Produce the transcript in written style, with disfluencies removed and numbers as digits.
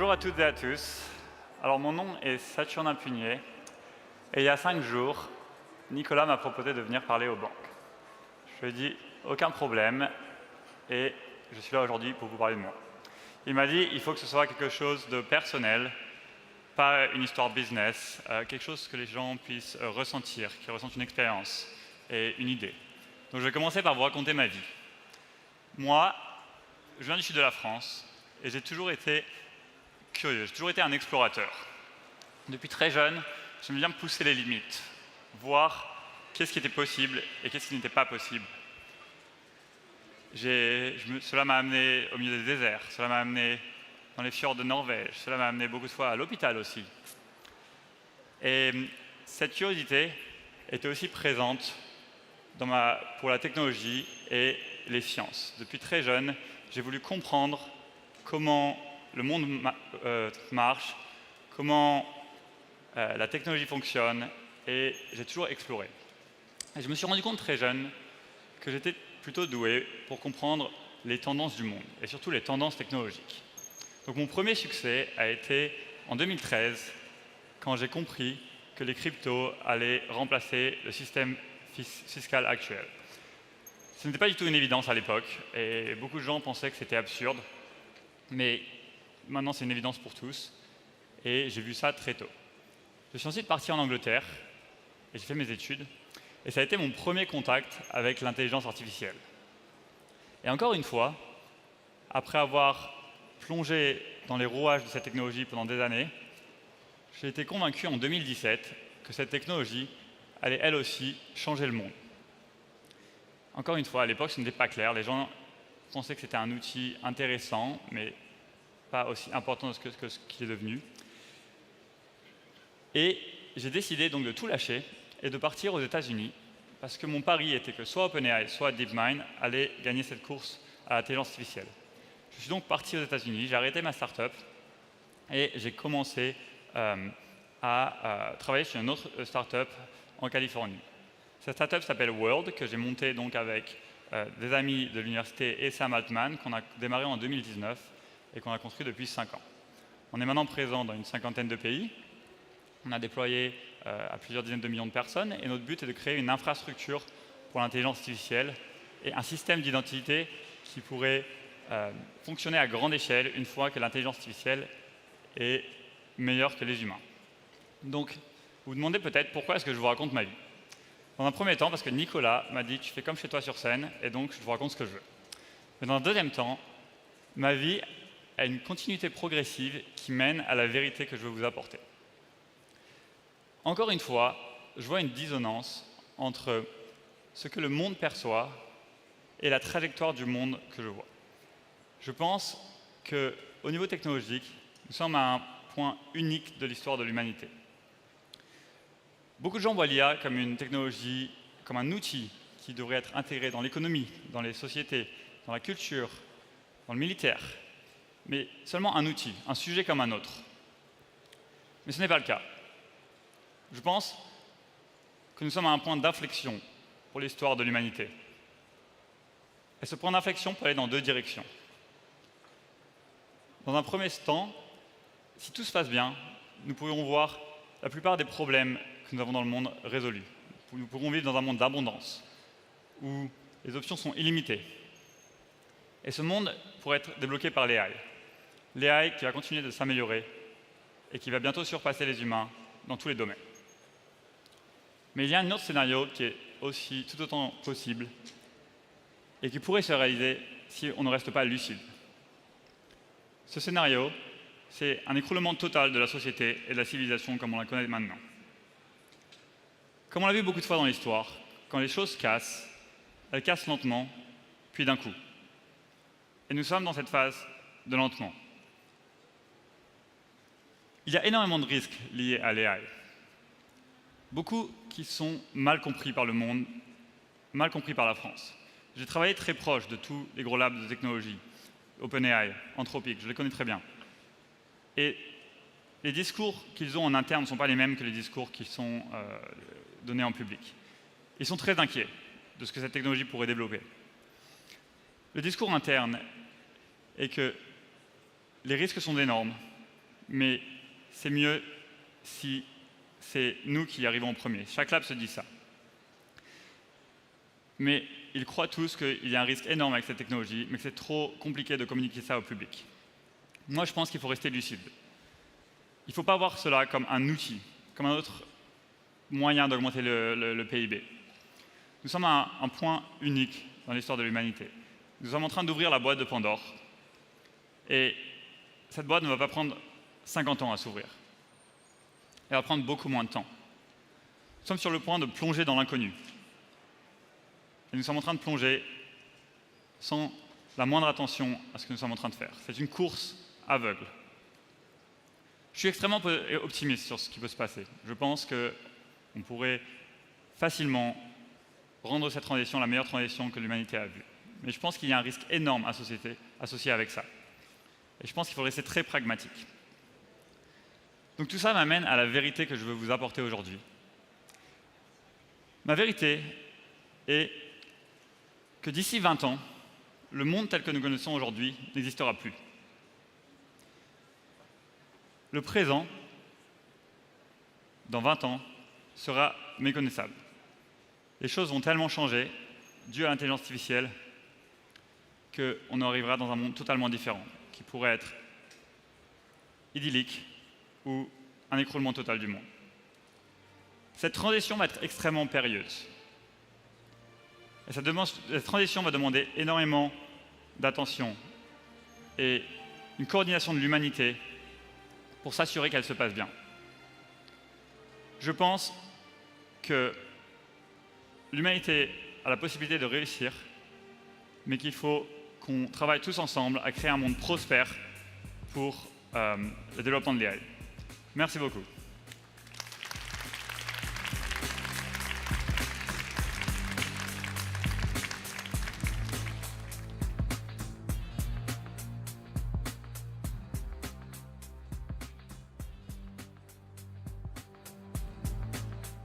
Bonjour à toutes et à tous. Alors mon nom est Saturnin Punier et il y a 5 jours, Nicolas m'a proposé de venir parler aux banques. Je lui ai dit aucun problème et je suis là aujourd'hui pour vous parler de moi. Il m'a dit il faut que ce soit quelque chose de personnel, pas une histoire business, quelque chose que les gens puissent ressentir, qu'ils ressentent une expérience et une idée. Donc je vais commencer par vous raconter ma vie. Moi, je viens du sud de la France et j'ai toujours été curieux, j'ai toujours été un explorateur. Depuis très jeune, j'aime bien pousser les limites, voir qu'est-ce qui était possible et qu'est-ce qui n'était pas possible. Cela m'a amené au milieu des déserts, cela m'a amené dans les fjords de Norvège, cela m'a amené beaucoup de fois à l'hôpital aussi. Et cette curiosité était aussi présente pour la technologie et les sciences. Depuis très jeune, j'ai voulu comprendre comment le monde marche, comment la technologie fonctionne, et j'ai toujours exploré. Et je me suis rendu compte très jeune que j'étais plutôt doué pour comprendre les tendances du monde, et surtout les tendances technologiques. Donc mon premier succès a été en 2013, quand j'ai compris que les cryptos allaient remplacer le système fiscal actuel. Ce n'était pas du tout une évidence à l'époque, et beaucoup de gens pensaient que c'était absurde, mais maintenant c'est une évidence pour tous, et j'ai vu ça très tôt. Je suis ensuite parti en Angleterre, et j'ai fait mes études, et ça a été mon premier contact avec l'intelligence artificielle. Et encore une fois, après avoir plongé dans les rouages de cette technologie pendant des années, j'ai été convaincu en 2017 que cette technologie allait elle aussi changer le monde. Encore une fois, à l'époque, ce n'était pas clair. Les gens pensaient que c'était un outil intéressant, mais pas aussi important que ce qu'il est devenu. Et j'ai décidé donc de tout lâcher et de partir aux États-Unis, parce que mon pari était que soit OpenAI, soit DeepMind allaient gagner cette course à l'intelligence artificielle. Je suis donc parti aux États-Unis, j'ai arrêté ma startup et j'ai commencé à travailler sur une autre startup en Californie. Cette startup s'appelle World, que j'ai montée donc avec des amis de l'université et Sam Altman, qu'on a démarré en 2019 et qu'on a construit depuis 5 ans. On est maintenant présent dans une 50aine de pays. On a déployé à plusieurs dizaines de millions de personnes et notre but est de créer une infrastructure pour l'intelligence artificielle et un système d'identité qui pourrait fonctionner à grande échelle une fois que l'intelligence artificielle est meilleure que les humains. Donc, vous vous demandez peut-être pourquoi est-ce que je vous raconte ma vie. Dans un premier temps, parce que Nicolas m'a dit « tu fais comme chez toi sur scène » et donc je vous raconte ce que je veux. Mais dans un deuxième temps, ma vie a une continuité progressive qui mène à la vérité que je veux vous apporter. Encore une fois, je vois une dissonance entre ce que le monde perçoit et la trajectoire du monde que je vois. Je pense qu'au niveau technologique, nous sommes à un point unique de l'histoire de l'humanité. Beaucoup de gens voient l'IA comme une technologie, comme un outil qui devrait être intégré dans l'économie, dans les sociétés, dans la culture, dans le militaire, mais seulement un outil, un sujet comme un autre. Mais ce n'est pas le cas. Je pense que nous sommes à un point d'inflexion pour l'histoire de l'humanité. Et ce point d'inflexion peut aller dans 2 directions. Dans un premier temps, si tout se passe bien, nous pourrions voir la plupart des problèmes que nous avons dans le monde résolus. Nous pourrons vivre dans un monde d'abondance, où les options sont illimitées. Et ce monde pourrait être débloqué par l'AI. L'AI qui va continuer de s'améliorer et qui va bientôt surpasser les humains dans tous les domaines. Mais il y a un autre scénario qui est aussi tout autant possible et qui pourrait se réaliser si on ne reste pas lucide. Ce scénario, c'est un écroulement total de la société et de la civilisation comme on la connaît maintenant. Comme on l'a vu beaucoup de fois dans l'histoire, quand les choses cassent, elles cassent lentement, puis d'un coup. Et nous sommes dans cette phase de lentement. Il y a énormément de risques liés à l'AI. Beaucoup qui sont mal compris par le monde, mal compris par la France. J'ai travaillé très proche de tous les gros labs de technologie, OpenAI, Anthropic, je les connais très bien. Et les discours qu'ils ont en interne ne sont pas les mêmes que les discours qui sont donnés en public. Ils sont très inquiets de ce que cette technologie pourrait développer. Le discours interne est que les risques sont énormes, mais c'est mieux si c'est nous qui y arrivons en premier. Chaque lab se dit ça. Mais ils croient tous qu'il y a un risque énorme avec cette technologie, mais que c'est trop compliqué de communiquer ça au public. Moi, je pense qu'il faut rester lucide. Il ne faut pas voir cela comme un outil, comme un autre moyen d'augmenter le PIB. Nous sommes à un point unique dans l'histoire de l'humanité. Nous sommes en train d'ouvrir la boîte de Pandore, et cette boîte ne va pas prendre 50 ans à s'ouvrir. Elle va prendre beaucoup moins de temps. Nous sommes sur le point de plonger dans l'inconnu. Et nous sommes en train de plonger sans la moindre attention à ce que nous sommes en train de faire. C'est une course aveugle. Je suis extrêmement optimiste sur ce qui peut se passer. Je pense qu'on pourrait facilement rendre cette transition la meilleure transition que l'humanité a vue. Mais je pense qu'il y a un risque énorme associé avec ça. Et je pense qu'il faut rester très pragmatique. Donc tout ça m'amène à la vérité que je veux vous apporter aujourd'hui. Ma vérité est que d'ici 20 ans, le monde tel que nous connaissons aujourd'hui n'existera plus. Le présent, dans 20 ans, sera méconnaissable. Les choses vont tellement changer, dû à l'intelligence artificielle, qu'on arrivera dans un monde totalement différent, qui pourrait être idyllique ou un écroulement total du monde. Cette transition va être extrêmement périlleuse. Et cette transition va demander énormément d'attention et une coordination de l'humanité pour s'assurer qu'elle se passe bien. Je pense que l'humanité a la possibilité de réussir, mais qu'il faut qu'on travaille tous ensemble à créer un monde prospère pour le développement de l'AI. Merci beaucoup.